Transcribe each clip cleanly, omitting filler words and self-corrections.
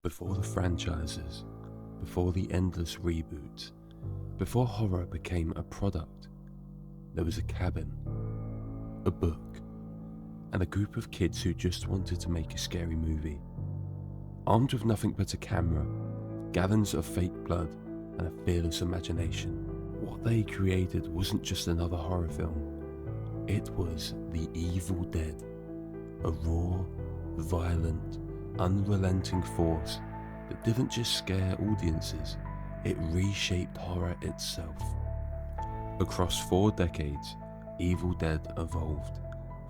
Before the franchises, before the endless reboots, before horror became a product, there was a cabin, a book, and a group of kids who just wanted to make a scary movie. Armed with nothing but a camera, gallons of fake blood, and a fearless imagination, what they created wasn't just another horror film. It was The Evil Dead, a raw, violent, unrelenting force that didn't just scare audiences, it reshaped horror itself. Across 4 decades, Evil Dead evolved,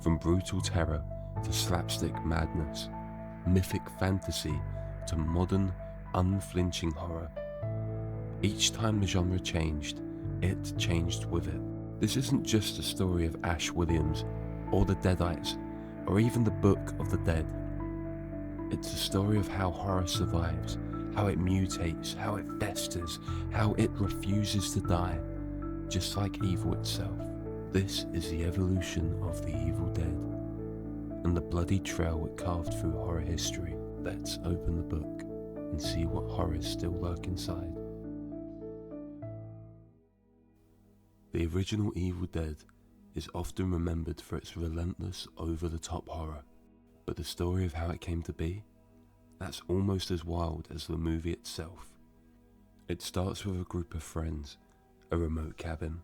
from brutal terror to slapstick madness, mythic fantasy to modern, unflinching horror. Each time the genre changed, it changed with it. This isn't just a story of Ash Williams, or the Deadites, or even the Book of the Dead. It's a story of how horror survives, how it mutates, how it festers, how it refuses to die, just like evil itself. This is the evolution of the Evil Dead, and the bloody trail it carved through horror history. Let's open the book and see what horrors still lurk inside. The original Evil Dead is often remembered for its relentless, over-the-top horror. But the story of how it came to be, that's almost as wild as the movie itself. It starts with a group of friends, a remote cabin,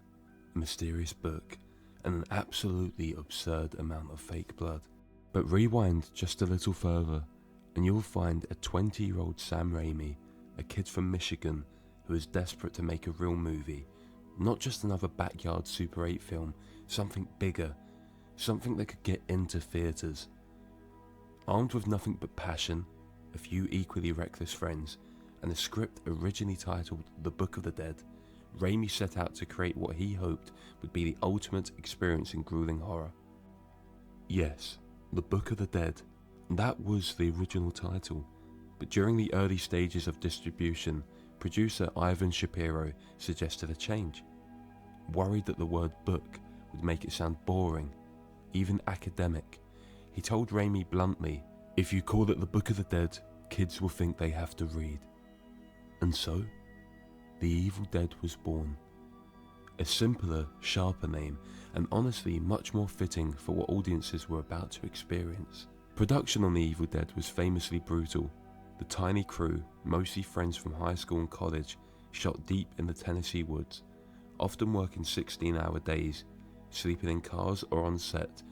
a mysterious book, and an absolutely absurd amount of fake blood. But rewind just a little further, and you'll find a 20-year-old Sam Raimi, a kid from Michigan who is desperate to make a real movie, not just another backyard Super 8 film, something bigger, something that could get into theatres. Armed with nothing but passion, a few equally reckless friends, and a script originally titled The Book of the Dead, Raimi set out to create what he hoped would be the ultimate experience in grueling horror. Yes, The Book of the Dead, that was the original title, but during the early stages of distribution, producer Ivan Shapiro suggested a change. Worried that the word book would make it sound boring, even academic, he told Raimi bluntly, "If you call it The Book of the Dead, kids will think they have to read." And so, The Evil Dead was born. A simpler, sharper name, and honestly much more fitting for what audiences were about to experience. Production on The Evil Dead was famously brutal. The tiny crew, mostly friends from high school and college, shot deep in the Tennessee woods, often working 16-hour days, sleeping in cars or on set,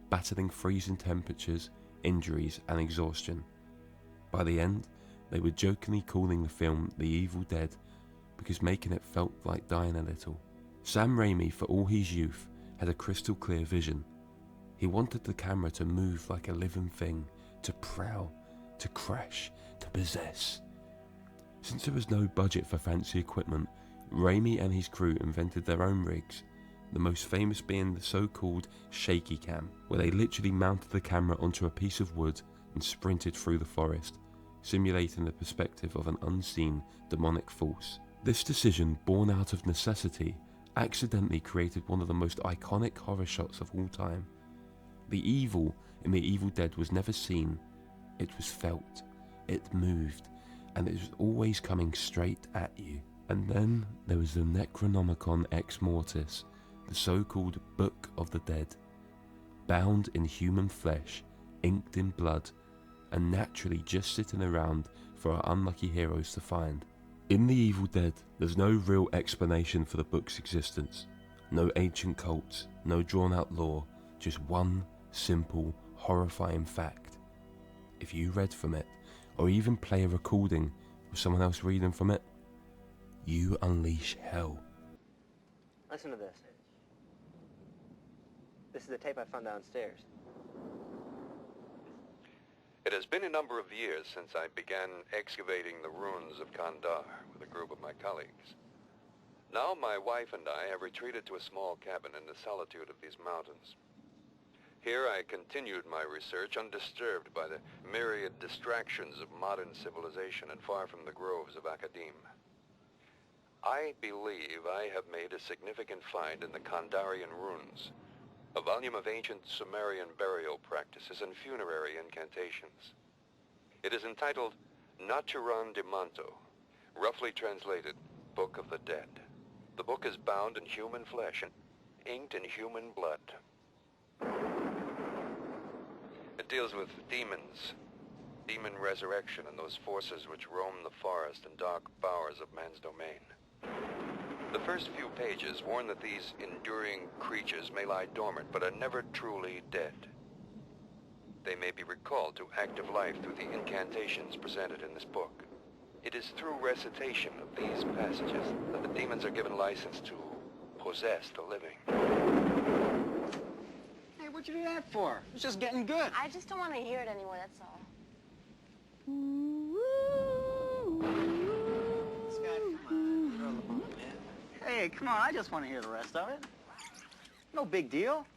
battling freezing temperatures, injuries and exhaustion. By the end, they were jokingly calling the film The Evil Dead because making it felt like dying a little. Sam Raimi, for all his youth, had a crystal clear vision. He wanted the camera to move like a living thing, to prowl, to crash, to possess. Since there was no budget for fancy equipment, Raimi and his crew invented their own rigs, the most famous being the so-called shaky cam, where they literally mounted the camera onto a piece of wood and sprinted through the forest, simulating the perspective of an unseen demonic force. This decision, born out of necessity, accidentally created one of the most iconic horror shots of all time. The evil in The Evil Dead was never seen, it was felt, it moved, and it was always coming straight at you. And then there was the Necronomicon Ex Mortis, the so-called Book of the Dead, bound in human flesh, inked in blood, and naturally just sitting around for our unlucky heroes to find. In The Evil Dead, there's no real explanation for the book's existence, no ancient cults, no drawn-out lore, just one simple, horrifying fact. If you read from it, or even play a recording with someone else reading from it, you unleash hell. Listen to this. This is the tape I found downstairs. It has been a number of years since I began excavating the ruins of Kandar with a group of my colleagues. Now my wife and I have retreated to a small cabin in the solitude of these mountains. Here I continued my research undisturbed by the myriad distractions of modern civilization and far from the groves of academe. I believe I have made a significant find in the Kandarian ruins, a volume of ancient Sumerian burial practices and funerary incantations. It is entitled Naturan de Manto, roughly translated, Book of the Dead. The book is bound in human flesh and inked in human blood. It deals with demons, demon resurrection, and those forces which roam the forest and dark bowers of man's domain. The first few pages warn that these enduring creatures may lie dormant, but are never truly dead. They may be recalled to active life through the incantations presented in this book. It is through recitation of these passages that the demons are given license to possess the living. Hey, what'd you do that for? It's just getting good. I just don't want to hear it anymore, that's all. Scott, come on. Throw the bone, yeah. Hey, come on, I just want to hear the rest of it. No big deal.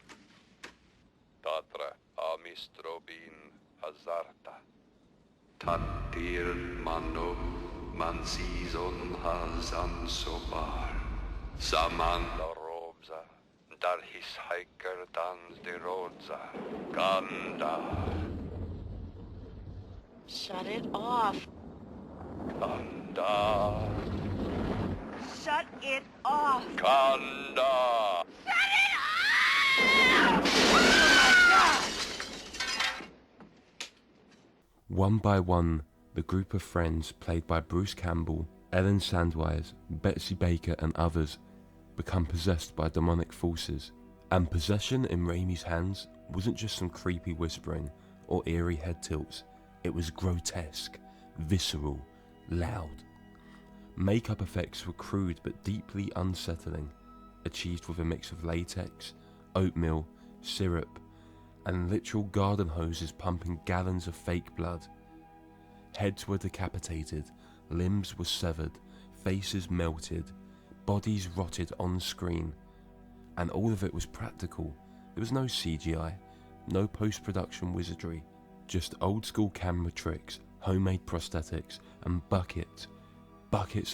Tatra amistrobin hazarta. Tatir mano mansizon hazan sobar. Samanda robza. Dar his hiker dans de rodza. Gandar. Shut it off. Gandar. Shut it off. Gandar. One by one, the group of friends played by Bruce Campbell, Ellen Sandwise, Betsy Baker and others become possessed by demonic forces. And possession in Raimi's hands wasn't just some creepy whispering or eerie head tilts. It was grotesque, visceral, loud. Makeup effects were crude but deeply unsettling, achieved with a mix of latex, oatmeal, syrup, and literal garden hoses pumping gallons of fake blood. Heads were decapitated, limbs were severed, faces melted, bodies rotted on screen, and all of it was practical. There was no CGI, no post-production wizardry, just old school camera tricks, homemade prosthetics, and buckets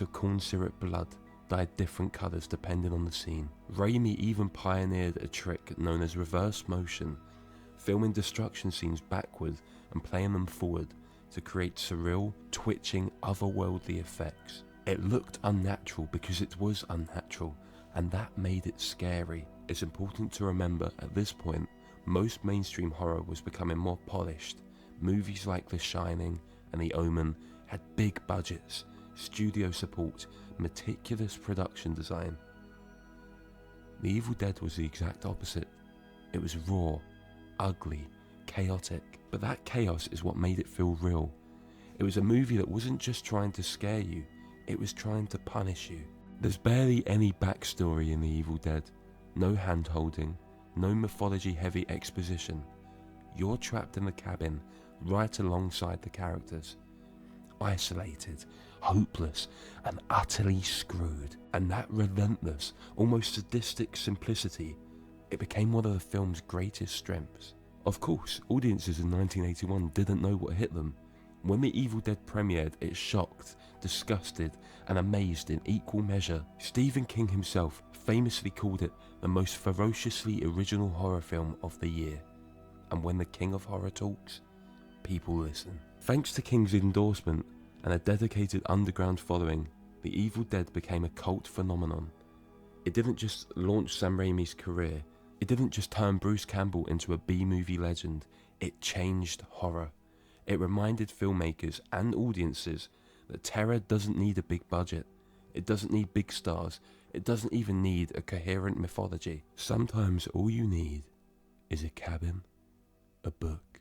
of corn syrup blood dyed different colours depending on the scene. Raimi even pioneered a trick known as reverse motion, filming destruction scenes backward and playing them forward to create surreal, twitching, otherworldly effects. It looked unnatural because it was unnatural, and that made it scary. It's important to remember at this point, most mainstream horror was becoming more polished. Movies like The Shining and The Omen had big budgets, studio support, meticulous production design. The Evil Dead was the exact opposite. It was raw, ugly, chaotic, but that chaos is what made it feel real. It was a movie that wasn't just trying to scare you, it was trying to punish you. There's barely any backstory in The Evil Dead, no hand-holding, no mythology-heavy exposition. You're trapped in the cabin, right alongside the characters. Isolated, hopeless, and utterly screwed. And that relentless, almost sadistic simplicity, it became one of the film's greatest strengths. Of course, audiences in 1981 didn't know what hit them. When The Evil Dead premiered, it shocked, disgusted, and amazed in equal measure. Stephen King himself famously called it the most ferociously original horror film of the year. And when the king of horror talks, people listen. Thanks to King's endorsement and a dedicated underground following, The Evil Dead became a cult phenomenon. It didn't just launch Sam Raimi's career, it didn't just turn Bruce Campbell into a B-movie legend, it changed horror. It reminded filmmakers and audiences that terror doesn't need a big budget, it doesn't need big stars, it doesn't even need a coherent mythology. Sometimes all you need is a cabin, a book,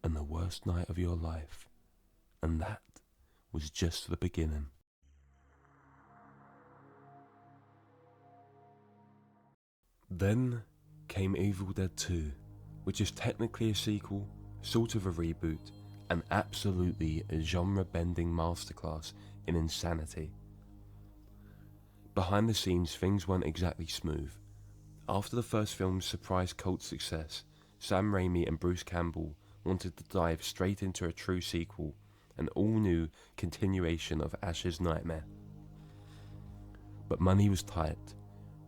and the worst night of your life. And that was just the beginning. Then came Evil Dead 2, which is technically a sequel, sort of a reboot, and absolutely a genre-bending masterclass in insanity. Behind the scenes, things weren't exactly smooth. After the first film's surprise cult success, Sam Raimi and Bruce Campbell wanted to dive straight into a true sequel, an all-new continuation of Ash's nightmare. But money was tight,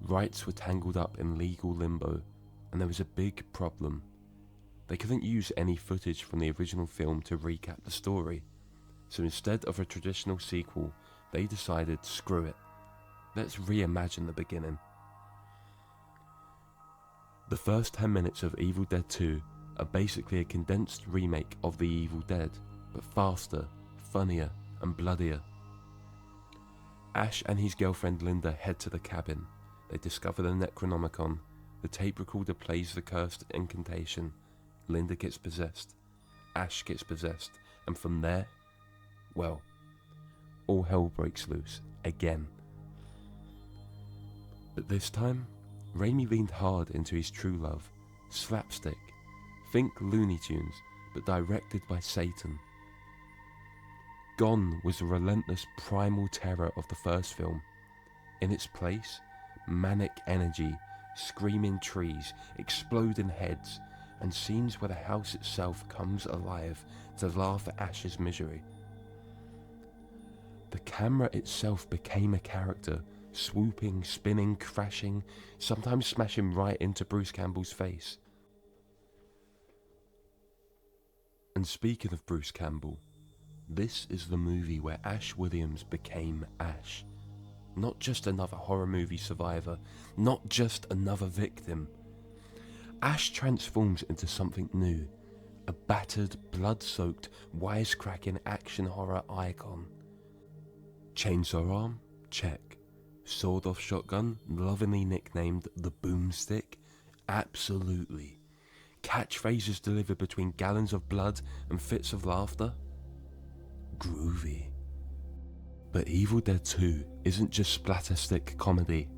rights were tangled up in legal limbo, and there was a big problem. They couldn't use any footage from the original film to recap the story. So instead of a traditional sequel, they decided, screw it, let's reimagine the beginning. The first 10 minutes of Evil Dead 2 are basically a condensed remake of The Evil Dead, but faster, funnier, and bloodier. Ash and his girlfriend Linda head to the cabin. They discover the Necronomicon. The tape recorder plays the cursed incantation. Linda gets possessed. Ash gets possessed. And from there, well, all hell breaks loose again. But this time, Raimi leaned hard into his true love, slapstick. Think Looney Tunes, but directed by Satan. Gone was the relentless primal terror of the first film. In its place, manic energy, screaming trees, exploding heads, and scenes where the house itself comes alive to laugh at Ash's misery. The camera itself became a character, swooping, spinning, crashing, sometimes smashing right into Bruce Campbell's face. And speaking of Bruce Campbell, this is the movie where Ash Williams became Ash. Not just another horror movie survivor, not just another victim. Ash transforms into something new, a battered, blood-soaked, wisecracking action horror icon. Chainsaw arm? Check. Sawed-off shotgun, lovingly nicknamed the Boomstick? Absolutely. Catchphrases delivered between gallons of blood and fits of laughter? Groovy. But Evil Dead 2 isn't just splatterstick comedy.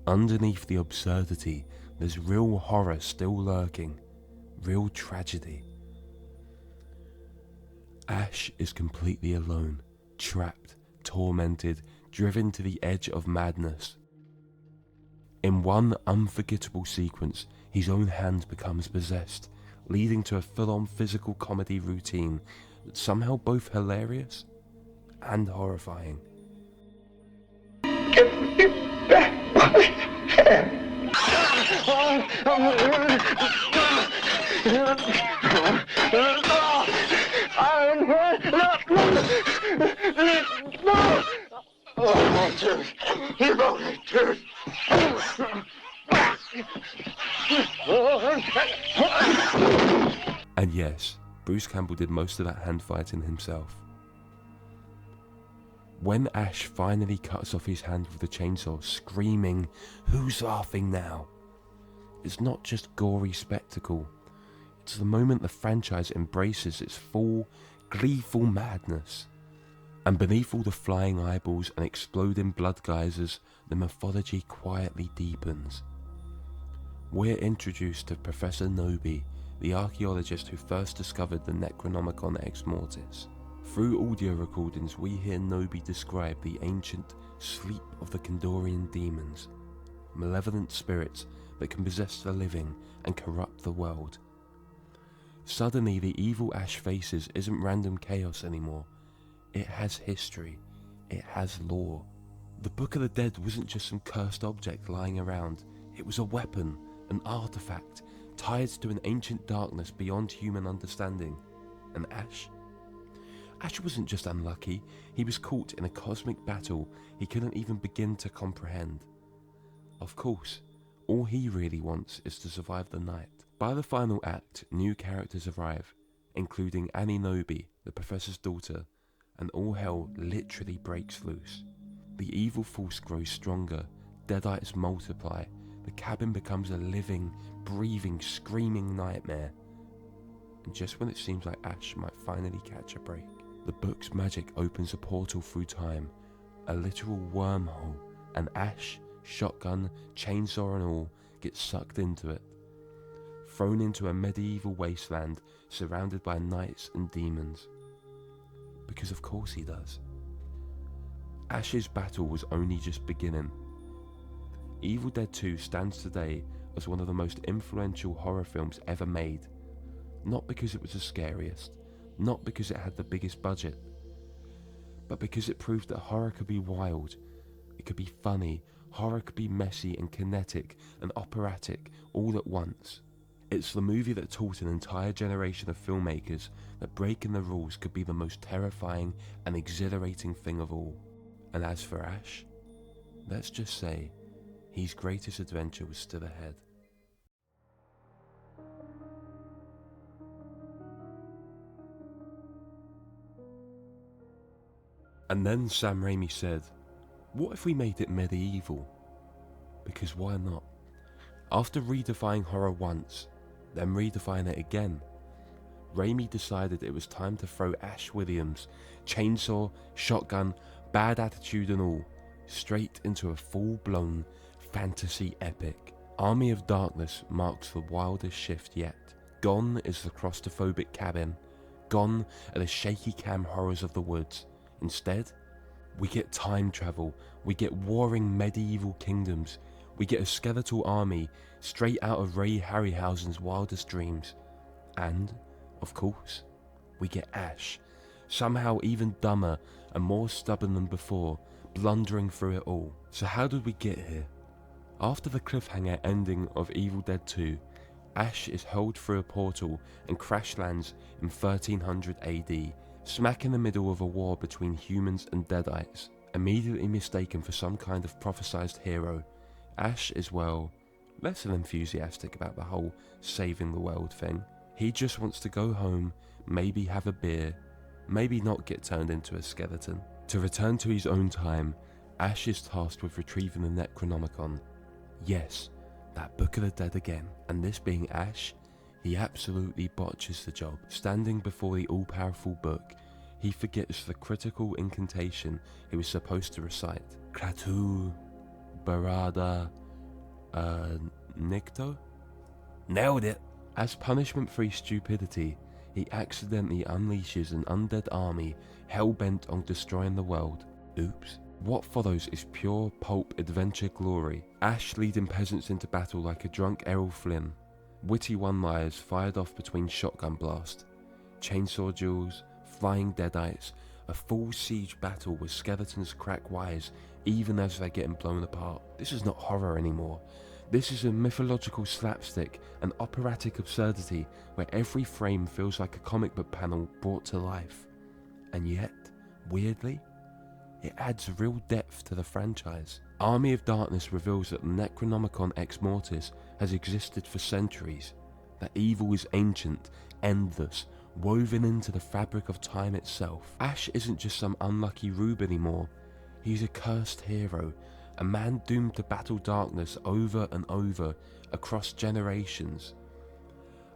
Underneath the absurdity, there's real horror still lurking, real tragedy. Ash is completely alone, trapped, tormented, driven to the edge of madness. In one unforgettable sequence, his own hand becomes possessed, leading to a full-on physical comedy routine that's somehow both hilarious and horrifying. And yes, Bruce Campbell did most of that hand fighting himself. When Ash finally cuts off his hand with the chainsaw, screaming, "Who's laughing now?" it's not just gory spectacle. It's the moment the franchise embraces its full, gleeful madness. And beneath all the flying eyeballs and exploding blood geysers, the mythology quietly deepens. We're introduced to Professor Nobi, the archaeologist who first discovered the Necronomicon Ex Mortis. Through audio recordings, we hear Nobi describe the ancient sleep of the Kandorian demons, malevolent spirits that can possess the living and corrupt the world. Suddenly, the evil Ash faces isn't random chaos anymore. It has history. It has lore. The Book of the Dead wasn't just some cursed object lying around. It was a weapon, an artifact, tied to an ancient darkness beyond human understanding. And Ash? Ash wasn't just unlucky. He was caught in a cosmic battle he couldn't even begin to comprehend. Of course, all he really wants is to survive the night. By the final act, new characters arrive, including Annie Nobi, the professor's daughter, and all hell literally breaks loose. The evil force grows stronger, Deadites multiply, the cabin becomes a living, breathing, screaming nightmare. And just when it seems like Ash might finally catch a break, the book's magic opens a portal through time, a literal wormhole, and Ash, shotgun, chainsaw and all, gets sucked into it. Thrown into a medieval wasteland surrounded by knights and demons. Because of course he does. Ash's battle was only just beginning. Evil Dead 2 stands today as one of the most influential horror films ever made. Not because it was the scariest, not because it had the biggest budget, but because it proved that horror could be wild, it could be funny, horror could be messy and kinetic and operatic all at once. It's the movie that taught an entire generation of filmmakers that breaking the rules could be the most terrifying and exhilarating thing of all. And as for Ash, let's just say his greatest adventure was still ahead. And then Sam Raimi said, what if we made it medieval? Because why not? After redefining horror once, then redefine it again, Raimi decided it was time to throw Ash Williams, chainsaw, shotgun, bad attitude and all, straight into a full-blown fantasy epic. Army of Darkness marks the wildest shift yet. Gone is the claustrophobic cabin. Gone are the shaky cam horrors of the woods. Instead, we get time travel, we get warring medieval kingdoms, we get a skeletal army straight out of Ray Harryhausen's wildest dreams. And, of course, we get Ash, somehow even dumber and more stubborn than before, blundering through it all. So how did we get here? After the cliffhanger ending of Evil Dead 2, Ash is hurled through a portal and crash lands in 1300 AD, smack in the middle of a war between humans and Deadites. Immediately mistaken for some kind of prophesized hero, Ash is, well, less than enthusiastic about the whole saving the world thing. He just wants to go home, maybe have a beer, maybe not get turned into a skeleton. To return to his own time, Ash is tasked with retrieving the Necronomicon. Yes, that Book of the Dead again. And this being Ash, he absolutely botches the job. Standing before the all-powerful book, he forgets the critical incantation he was supposed to recite. Kratu Barada Nikto? Nailed it! As punishment for his stupidity, he accidentally unleashes an undead army hell-bent on destroying the world. Oops. What follows is pure pulp adventure glory. Ash leading peasants into battle like a drunk Errol Flynn. Witty one-liners fired off between shotgun blast. Chainsaw duels, flying deadites, a full siege battle with skeletons crack wires even as they're getting blown apart. This is not horror anymore. This is a mythological slapstick and operatic absurdity where every frame feels like a comic book panel brought to life. And yet, weirdly, it adds real depth to the franchise. Army of Darkness reveals that the Necronomicon Ex Mortis has existed for centuries, that evil is ancient, endless, woven into the fabric of time itself. Ash isn't just some unlucky rube anymore, he's a cursed hero, a man doomed to battle darkness over and over across generations.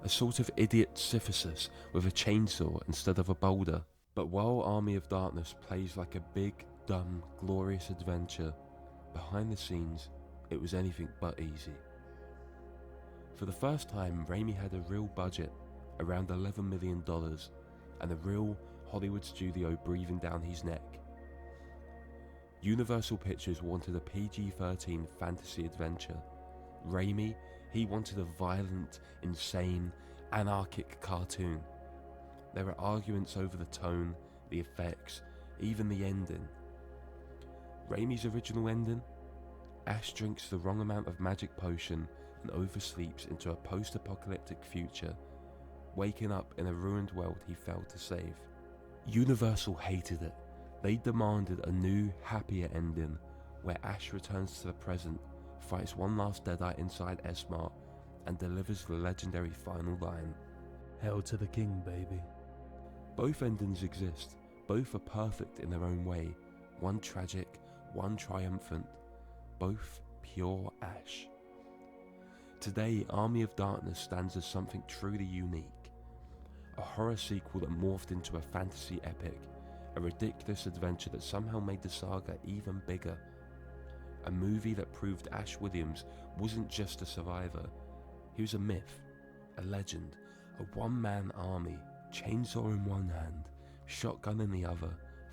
A sort of idiot Sisyphus with a chainsaw instead of a boulder. But while Army of Darkness plays like a big, dumb, glorious adventure, behind the scenes, it was anything but easy. For the first time, Raimi had a real budget, around $11 million, and a real Hollywood studio breathing down his neck. Universal Pictures wanted a PG-13 fantasy adventure. Raimi, he wanted a violent, insane, anarchic cartoon. There were arguments over the tone, the effects, even the ending. Raimi's original ending? Ash drinks the wrong amount of magic potion and oversleeps into a post-apocalyptic future, waking up in a ruined world he failed to save. Universal hated it. They demanded a new, happier ending, where Ash returns to the present, fights one last Deadite inside S-Mart, and delivers the legendary final line, "Hail to the king, baby." Both endings exist, both are perfect in their own way, one tragic, one triumphant, both pure Ash. Today, Army of Darkness stands as something truly unique. A horror sequel that morphed into a fantasy epic, a ridiculous adventure that somehow made the saga even bigger. A movie that proved Ash Williams wasn't just a survivor, he was a myth, a legend, a one-man army, chainsaw in one hand, shotgun in the other,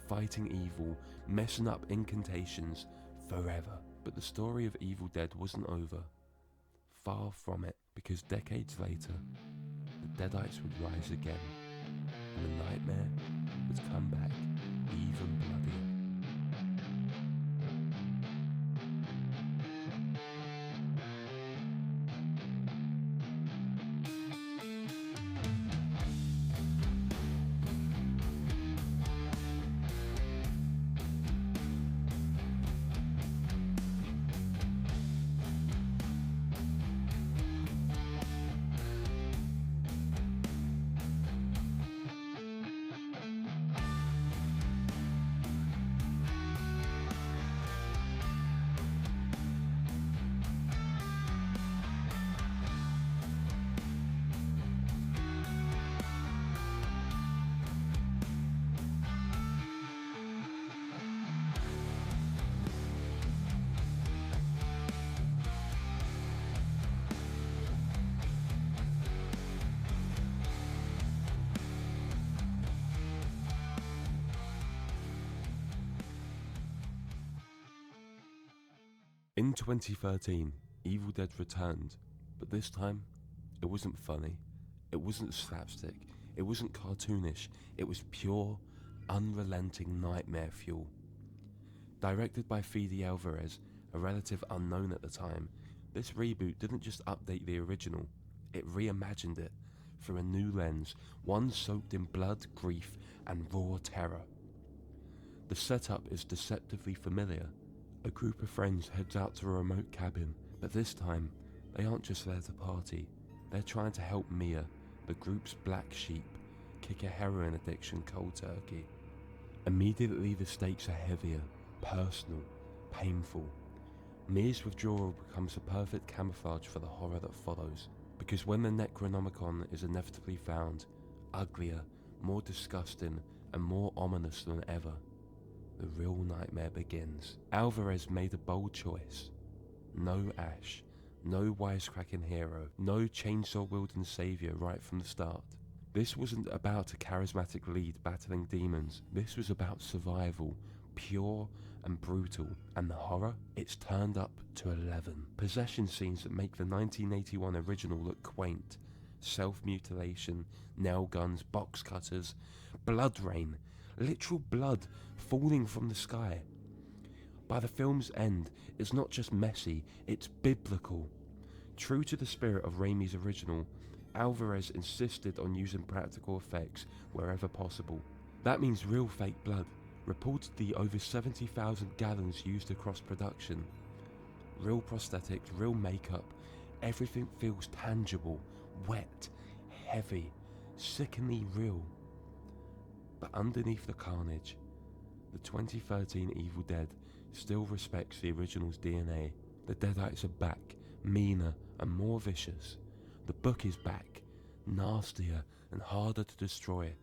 fighting evil, messing up incantations, forever. But the story of Evil Dead wasn't over. Far from it, because decades later, the Deadites would rise again, and the nightmare would come back even bloodier. In 2013, Evil Dead returned, but this time, it wasn't funny, it wasn't slapstick, it wasn't cartoonish, it was pure, unrelenting nightmare fuel. Directed by Fede Alvarez, a relative unknown at the time, this reboot didn't just update the original, it reimagined it through a new lens, one soaked in blood, grief, and raw terror. The setup is deceptively familiar. A group of friends heads out to a remote cabin, but this time, they aren't just there to party, they're trying to help Mia, the group's black sheep, kick a heroin addiction cold turkey. Immediately the stakes are heavier, personal, painful. Mia's withdrawal becomes a perfect camouflage for the horror that follows, because when the Necronomicon is inevitably found, uglier, more disgusting, and more ominous than ever, the real nightmare begins. Alvarez made a bold choice. No Ash, no wisecracking hero, no chainsaw-wielding savior right from the start. This wasn't about a charismatic lead battling demons, this was about survival, pure and brutal, and the horror, it's turned up to 11. Possession scenes that make the 1981 original look quaint, self-mutilation, nail guns, box cutters, blood rain, literal blood falling from the sky. By the film's end, it's not just messy, it's biblical. True to the spirit of Raimi's original, Alvarez insisted on using practical effects wherever possible. That means real fake blood, reportedly over 70,000 gallons used across production. Real prosthetics, real makeup, everything feels tangible, wet, heavy, sickeningly real. But underneath the carnage, the 2013 Evil Dead still respects the original's DNA. The Deadites are back, meaner and more vicious. The book is back, nastier and harder to destroy.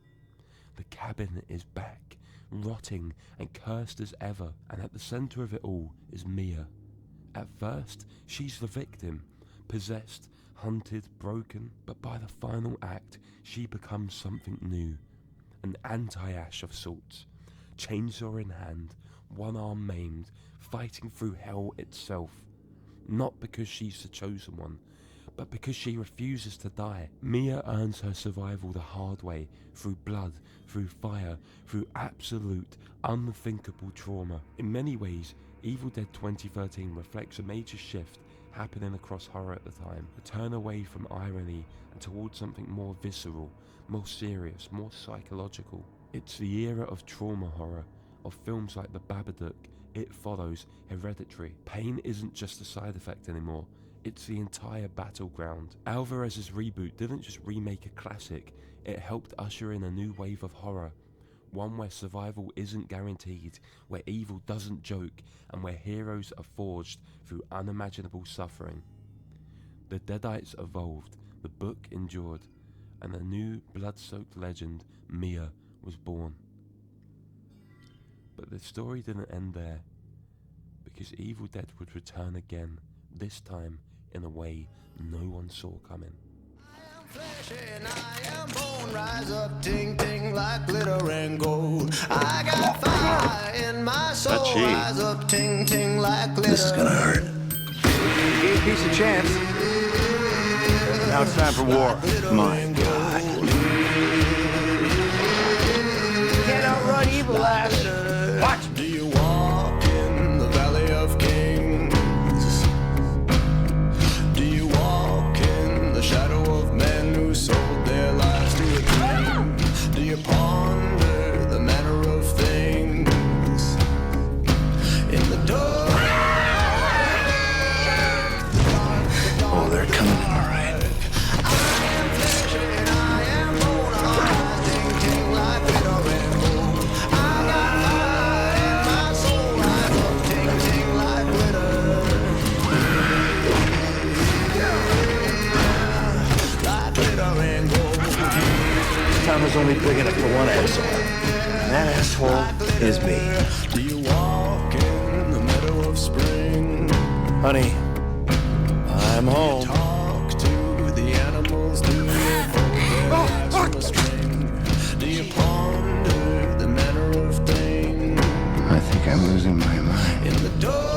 The cabin is back, rotting and cursed as ever, and at the centre of it all is Mia. At first, she's the victim, possessed, hunted, broken, but by the final act, she becomes something new. An anti-Ash of sorts, chainsaw in hand, one arm maimed, fighting through hell itself. Not because she's the chosen one, but because she refuses to die. Mia earns her survival the hard way, through blood, through fire, through absolute, unthinkable trauma. In many ways, Evil Dead 2013 reflects a major shift happening across horror at the time, a turn away from irony and towards something more visceral, more serious, more psychological. It's the era of trauma horror, of films like The Babadook, It Follows, Hereditary. Pain isn't just a side effect anymore, it's the entire battleground. Alvarez's reboot didn't just remake a classic, it helped usher in a new wave of horror. One where survival isn't guaranteed, where evil doesn't joke, and where heroes are forged through unimaginable suffering. The Deadites evolved, the book endured, and a new blood-soaked legend, Mia, was born. But the story didn't end there, because Evil Dead would return again, this time in a way no one saw coming. I am flesh and I am bone, rise up, ting ting like glitter and gold. I got fire in my soul, rise up, ting ting like glitter. This is gonna hurt. You gave peace a chance. Now it's time for war. My God. You can't outrun evil, Ash. Watch. Do you walk in the valley of kings? Do you walk in the shadow of men who sold their lives to a dream? Do you ponder the manner of things in the dark? Oh, they're coming in, all right. Is only big enough for one asshole. And that asshole is me. Do you walk in the meadow of spring? Honey, I'm home. Do you talk to the animals? Do you hold their lives from a string? Do you ponder the manner of things? I think I'm losing my mind. In the dark.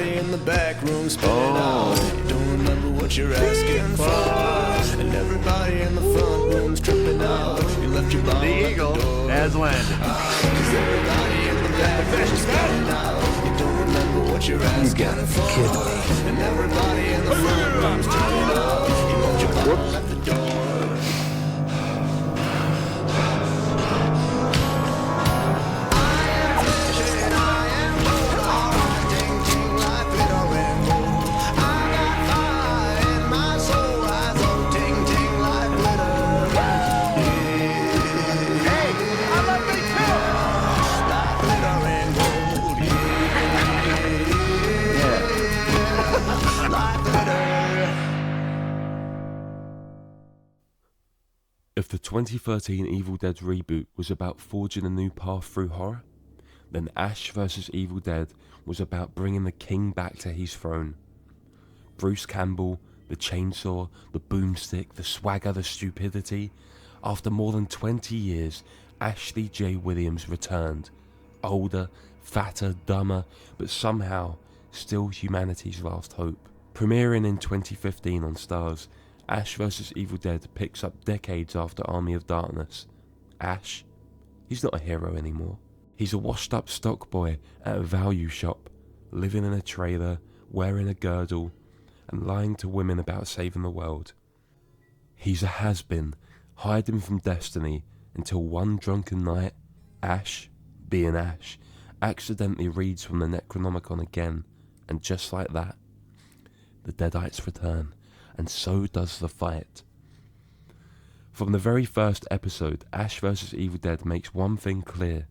everybody in the back room spinning out. You don't remember what you're asking for, and everybody in the front room's tripping out. You left your bomb The Eagle has landed. Cause everybody in the back room's spinning out. You don't remember what you're asking for, and everybody in the front room's tripping out. You left your bomb at the door. If the 2013 Evil Dead reboot was about forging a new path through horror, then Ash vs. Evil Dead was about bringing the king back to his throne. Bruce Campbell, the chainsaw, the boomstick, the swagger, the stupidity. After more than 20 years, Ashley J. Williams returned. Older, fatter, dumber, but somehow still humanity's last hope. Premiering in 2015 on Starz, Ash vs. Evil Dead picks up decades after Army of Darkness. Ash, he's not a hero anymore. He's a washed up stock boy at a value shop, living in a trailer, wearing a girdle, and lying to women about saving the world. He's a has-been, hiding from destiny until one drunken night, Ash, being Ash, accidentally reads from the Necronomicon again, and just like that, the Deadites return. And so does the fight. From the very first episode, Ash vs. Evil Dead makes one thing clear.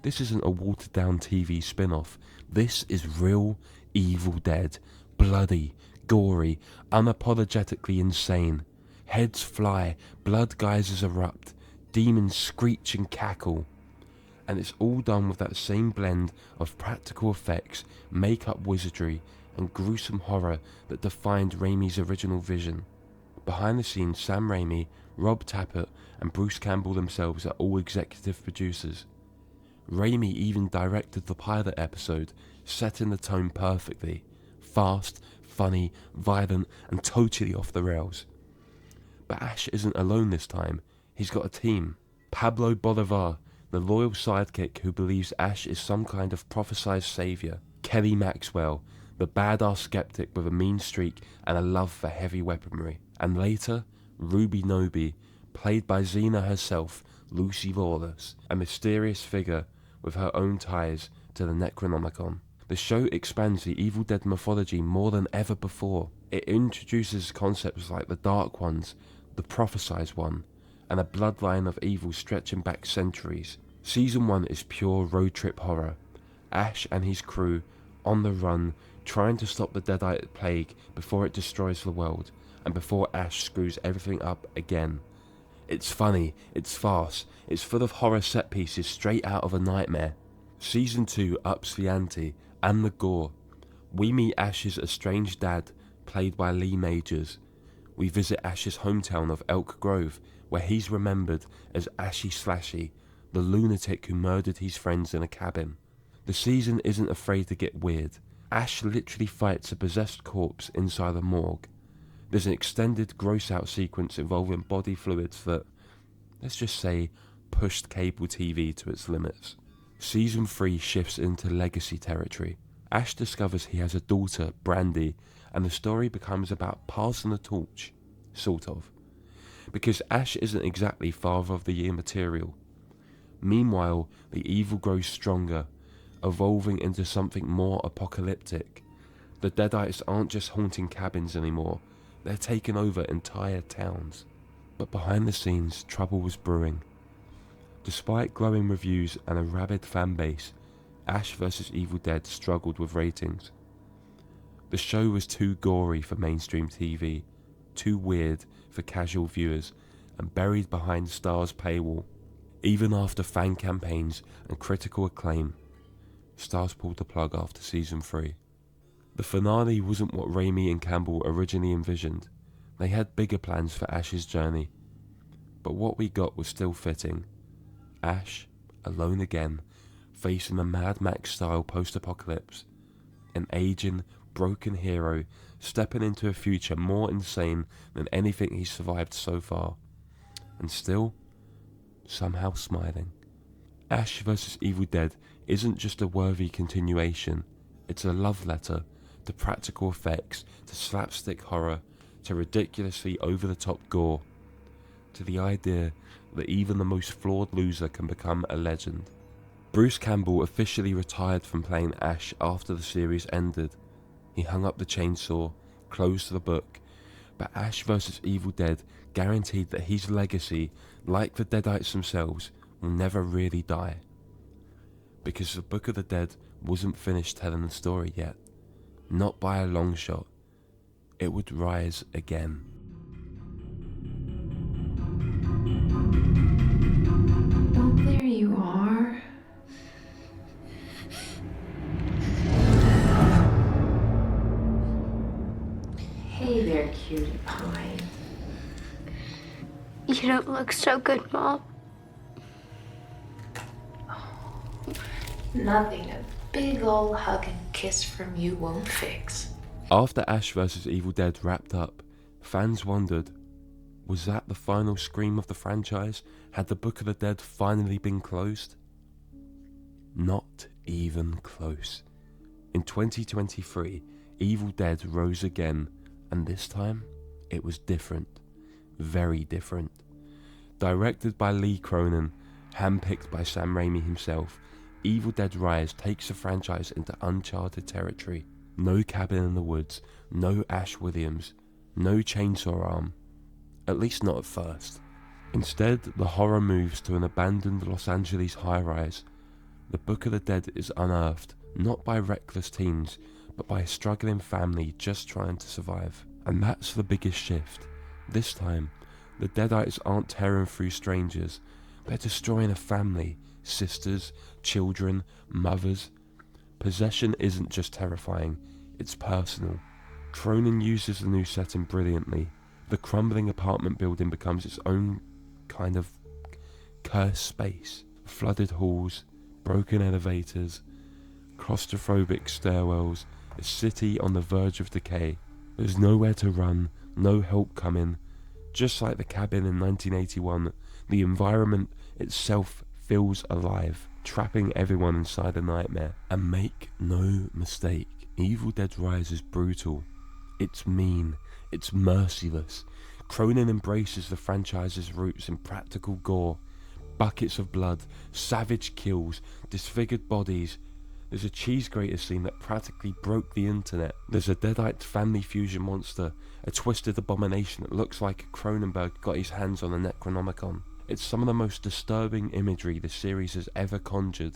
This isn't a watered down TV spin-off. This is real Evil Dead. Bloody, gory, unapologetically insane. Heads fly, blood geysers erupt, demons screech and cackle. And it's all done with that same blend of practical effects, make-up wizardry, and gruesome horror that defined Raimi's original vision. Behind the scenes, Sam Raimi, Rob Tappert, and Bruce Campbell themselves are all executive producers. Raimi even directed the pilot episode, setting the tone perfectly. Fast, funny, violent, and totally off the rails. But Ash isn't alone this time. He's got a team. Pablo Bolivar, the loyal sidekick who believes Ash is some kind of prophesized savior. Kelly Maxwell, the badass skeptic with a mean streak and a love for heavy weaponry. And later, Ruby Noby, played by Xena herself, Lucy Lawless, a mysterious figure with her own ties to the Necronomicon. The show expands the Evil Dead mythology more than ever before. It introduces concepts like the Dark Ones, the Prophesized One, and a bloodline of evil stretching back centuries. Season 1 is pure road trip horror. Ash and his crew, on the run, trying to stop the Deadite plague before it destroys the world, and before Ash screws everything up again. It's funny, it's fast, it's full of horror set pieces straight out of a nightmare. Season 2 ups the ante, and the gore. We meet Ash's estranged dad, played by Lee Majors. We visit Ash's hometown of Elk Grove, where he's remembered as Ashy Slashy, the lunatic who murdered his friends in a cabin. The season isn't afraid to get weird. Ash literally fights a possessed corpse inside a morgue. There's an extended gross-out sequence involving body fluids that, let's just say, pushed cable TV to its limits. Season 3 shifts into legacy territory. Ash discovers he has a daughter, Brandy, and the story becomes about passing the torch, sort of. Because Ash isn't exactly Father of the Year material. Meanwhile, the evil grows stronger, evolving into something more apocalyptic. The Deadites aren't just haunting cabins anymore, they're taking over entire towns. But behind the scenes, trouble was brewing. Despite glowing reviews and a rabid fan base, Ash vs. Evil Dead struggled with ratings. The show was too gory for mainstream TV, too weird for casual viewers, and buried behind Starz' paywall. Even after fan campaigns and critical acclaim, Starz pulled the plug after season 3. The finale wasn't what Raimi and Campbell originally envisioned. They had bigger plans for Ash's journey. But what we got was still fitting. Ash, alone again, facing a Mad Max-style post-apocalypse. an aging, broken hero stepping into a future more insane than anything he's survived so far, and still somehow smiling. Ash vs. Evil Dead isn't just a worthy continuation, it's a love letter to practical effects, to slapstick horror, to ridiculously over-the-top gore, to the idea that even the most flawed loser can become a legend. Bruce Campbell officially retired from playing Ash after the series ended. He hung up the chainsaw, closed the book, but Ash vs. Evil Dead guaranteed that his legacy, like the Deadites themselves, will never really die. Because the Book of the Dead wasn't finished telling the story yet. Not by a long shot. It would rise again. Oh, there you are. Hey there, cutie pie. You don't look so good, Mom. Nothing a big ol' hug and kiss from you won't fix. After Ash vs. Evil Dead wrapped up, fans wondered, was that the final scream of the franchise? Had the Book of the Dead finally been closed? Not even close. In 2023, Evil Dead rose again, and this time, it was different. Very different. Directed by Lee Cronin, handpicked by Sam Raimi himself, Evil Dead Rise takes the franchise into uncharted territory. No cabin in the woods, no Ash Williams, no chainsaw arm. At least not at first. Instead, the horror moves to an abandoned Los Angeles high-rise. The Book of the Dead is unearthed, not by reckless teens, but by a struggling family just trying to survive. And that's the biggest shift. This time, the Deadites aren't tearing through strangers, they're destroying a family. Sisters, children, mothers. Possession isn't just terrifying, it's personal. Cronin uses the new setting brilliantly. The crumbling apartment building becomes its own kind of cursed space. Flooded halls, broken elevators, claustrophobic stairwells, a city on the verge of decay. There's nowhere to run, no help coming. Just like the cabin in 1981, the environment itself feels alive, trapping everyone inside a nightmare. And make no mistake, Evil Dead Rise is brutal. It's mean, it's merciless. Cronin embraces the franchise's roots in practical gore, buckets of blood, savage kills, disfigured bodies. There's a cheese grater scene that practically broke the internet. There's a Deadite family fusion monster, a twisted abomination that looks like Cronenberg got his hands on a Necronomicon. It's some of the most disturbing imagery the series has ever conjured,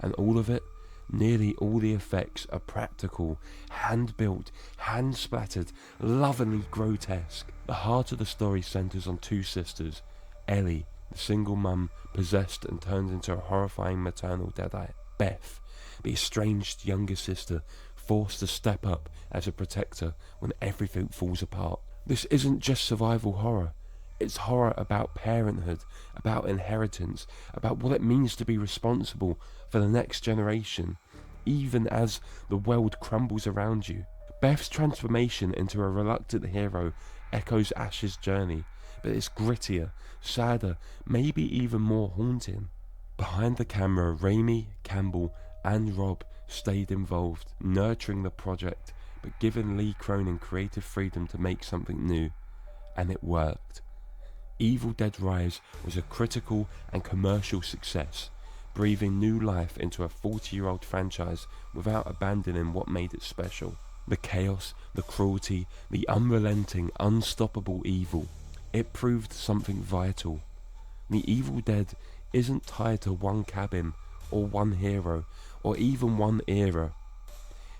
and all of it, nearly all the effects are practical, hand-built, hand-splattered, lovingly grotesque. The heart of the story centres on two sisters, Ellie, the single mum possessed and turned into a horrifying maternal Deadite, Beth, the estranged younger sister forced to step up as a protector when everything falls apart. This isn't just survival horror. It's horror about parenthood, about inheritance, about what it means to be responsible for the next generation, even as the world crumbles around you. Beth's transformation into a reluctant hero echoes Ash's journey, but it's grittier, sadder, maybe even more haunting. Behind the camera, Raimi, Campbell, and Rob stayed involved, nurturing the project, but giving Lee Cronin creative freedom to make something new. And it worked. Evil Dead Rise was a critical and commercial success, breathing new life into a 40-year-old franchise without abandoning what made it special. The chaos, the cruelty, the unrelenting, unstoppable evil. It proved something vital. The Evil Dead isn't tied to one cabin, or one hero, or even one era.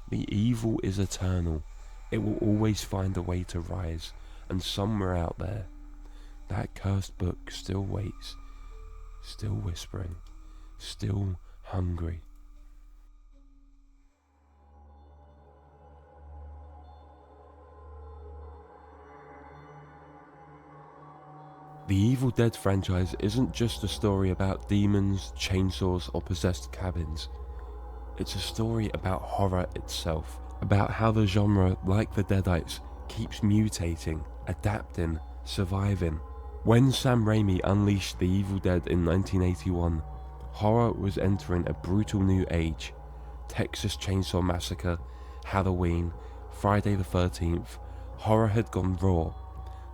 The evil is eternal. It will always find a way to rise, and somewhere out there, that cursed book still waits, still whispering, still hungry. The Evil Dead franchise isn't just a story about demons, chainsaws, or possessed cabins. It's a story about horror itself, about how the genre, like the Deadites, keeps mutating, adapting, surviving. When Sam Raimi unleashed The Evil Dead in 1981, horror was entering a brutal new age. Texas Chainsaw Massacre, Halloween, Friday the 13th, horror had gone raw,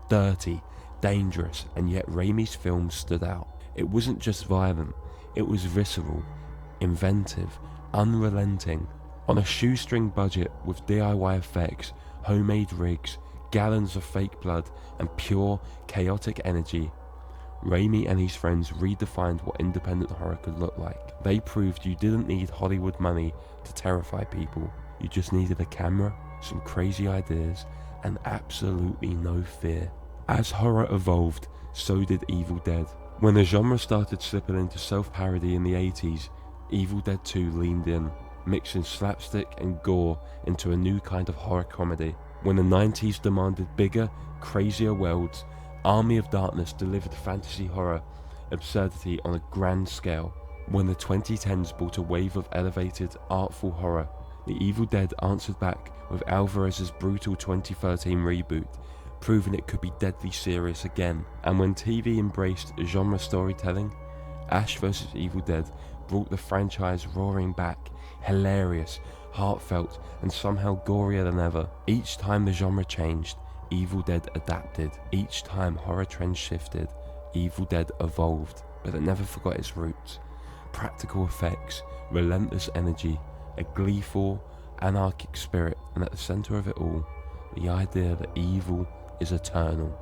dirty, dangerous, and yet Raimi's films stood out. It wasn't just violent, it was visceral, inventive, unrelenting. On a shoestring budget with DIY effects, homemade rigs, gallons of fake blood, and pure, chaotic energy, Raimi and his friends redefined what independent horror could look like. They proved you didn't need Hollywood money to terrify people. You just needed a camera, some crazy ideas, and absolutely no fear. As horror evolved, so did Evil Dead. When the genre started slipping into self-parody in the 80s, Evil Dead 2 leaned in, mixing slapstick and gore into a new kind of horror comedy. When the 90s demanded bigger, crazier worlds, Army of Darkness delivered fantasy horror absurdity on a grand scale. When the 2010s brought a wave of elevated, artful horror, The Evil Dead answered back with Alvarez's brutal 2013 reboot, proving it could be deadly serious again. And when TV embraced genre storytelling, Ash vs. Evil Dead brought the franchise roaring back, hilarious, heartfelt, and somehow gorier than ever. Each time the genre changed, Evil Dead adapted. Each time horror trends shifted, Evil Dead evolved, but it never forgot its roots. Practical effects, relentless energy, a gleeful, anarchic spirit, and at the center of it all, the idea that evil is eternal.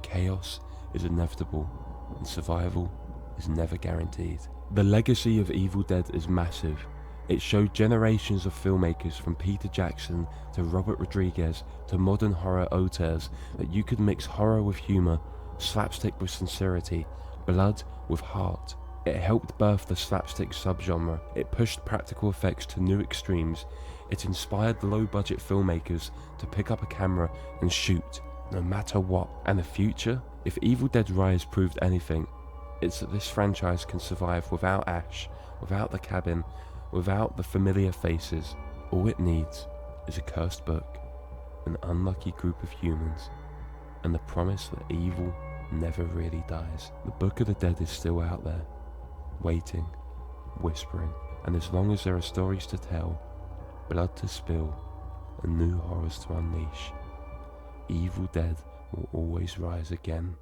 Chaos is inevitable, and survival is never guaranteed. The legacy of Evil Dead is massive. It showed generations of filmmakers from Peter Jackson to Robert Rodriguez to modern horror auteurs that you could mix horror with humor, slapstick with sincerity, blood with heart. It helped birth the slapstick subgenre. It pushed practical effects to new extremes. It inspired low-budget filmmakers to pick up a camera and shoot, no matter what. And the future? If Evil Dead Rise proved anything, it's that this franchise can survive without Ash, without the cabin, without the familiar faces. All it needs is a cursed book, an unlucky group of humans, and the promise that evil never really dies. The Book of the Dead is still out there, waiting, whispering, and as long as there are stories to tell, blood to spill, and new horrors to unleash, Evil Dead will always rise again.